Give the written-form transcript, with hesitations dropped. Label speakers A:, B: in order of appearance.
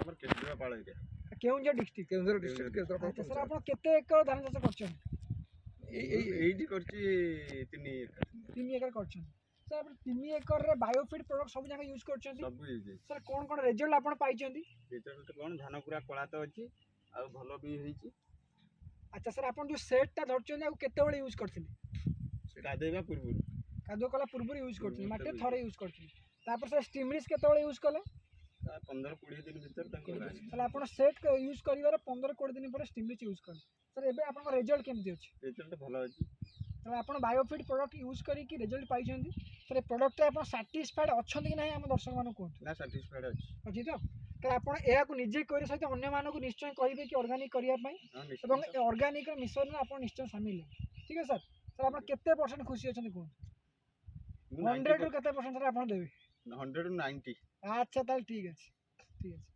A: ଆମର Kendrapara area.
B: Keonjhar district.
C: Keonjhar district Kendrapara
B: ଆଚ୍ଛା sir
C: panchayat.
B: ଆପଣ କେତେ ଏକର ଧାନ ଚାଷ କରିଛନ୍ତି?
A: ଏଇଠି କରିଛି 3 ଏକର।
B: 3 ଏକର କରିଛନ୍ତି। ସାର୍ ଆପଣ 3 ଏକରରେ ବାୟୋଫିଟ୍ ପ୍ରଡକ୍ଟ ସବୁ ଯାକ ୟୁଜ୍ କରିଛନ୍ତି?
A: ସବୁ ହେଇଛି।
B: ସାର୍ କ'ଣ ରେଜଲ୍ଟ ଆପଣ ପାଇଛନ୍ତି?
A: ରେଜଲ୍ଟ କ'ଣ ଧାନ ପୁରା କଳା ତ ଅଛି ଆଉ ଭଲ ବି ହେଇଛି।
B: ଆଚ୍ଛା ସାର୍ ଆପଣ ଯେଉଁ ସେଟ୍ଟା ଧରିଛନ୍ତି ଆଉ କେତେବେଳେ ୟୁଜ୍ କରିଥିଲେ?
A: ଗାଧୋଇବା ପୂର୍ବରୁ।
B: କାଦୁଅ କଲା ପୂର୍ବରୁ ୟୁଜ୍ କରିଥିଲେ, ମାଟିରେ
A: ପୂର୍ବରୁ
B: ଥରେ ୟୁଜ୍ କରିଥିଲେ। ତାପରେ ସାର୍ ଷ୍ଟିମରିସ୍ କେତେବେଳେ ୟୁଜ୍ କଲେ?
A: 15-20 ଦିନ ଭିତରେ ତାଙ୍କୁ ବାହାରିଛି।
B: ତାହେଲେ ଆପଣ ସେଟ୍ ୟୁଜ୍ କରିବାର 15-20 ଦିନ ପରେ ଷ୍ଟିମରିସ୍ ୟୁଜ୍ କଲେ। ସାର୍ ଏବେ ଆପଣଙ୍କ ରେଜଲ୍ଟ କେମିତି ଅଛି?
A: ରେଜଲ୍ଟ ଭଲ ଅଛି।
B: ତାହେଲେ ଆପଣ ବାୟୋଫିଟ୍ ପ୍ରଡକ୍ଟ ୟୁଜ୍ କରିକି ରେଜଲ୍ଟ ପାଇଛନ୍ତି। ସାର୍ ଏ ପ୍ରଡକ୍ଟରେ ଆପଣ ସାଟିସ୍ଫାଏଡ୍ ଅଛନ୍ତି କି ନାହିଁ ଆମ ଦର୍ଶକମାନଙ୍କୁ କୁହନ୍ତୁ।
A: ନା ସାଟିସ୍ଫାଏଡ୍ ଅଛି।
B: ଅଛି ତ? ତାହେଲେ ଆପଣ ଏହାକୁ ନିଜେ କରିବା ସହିତ ଅନ୍ୟମାନଙ୍କୁ ନିଶ୍ଚୟ କହିବେ କି ଅର୍ଗାନିକ୍ କରିବା ପାଇଁ,
A: ହଁ ନିଶ୍ଚୟ।
B: ଏବଂ ଏ ଅର୍ଗାନିକ୍ର ମିଶନରେ ଆପଣ ନିଶ୍ଚୟ ସାମିଲ ହେବେ। ଠିକ୍ ଅଛି ସାର୍। ସାର୍ ଆପଣ କେତେ % ଖୁସି ଅଛନ୍ତି କୁହନ୍ତୁ? 100ରୁ କେତେ % ସାର୍ ଆପଣ ଦେବେ?
A: 100ରୁ 90।
B: ଆଚ୍ଛା ତାହେଲେ ଠିକ୍ ଅଛି, ଠିକ୍ ଅଛି।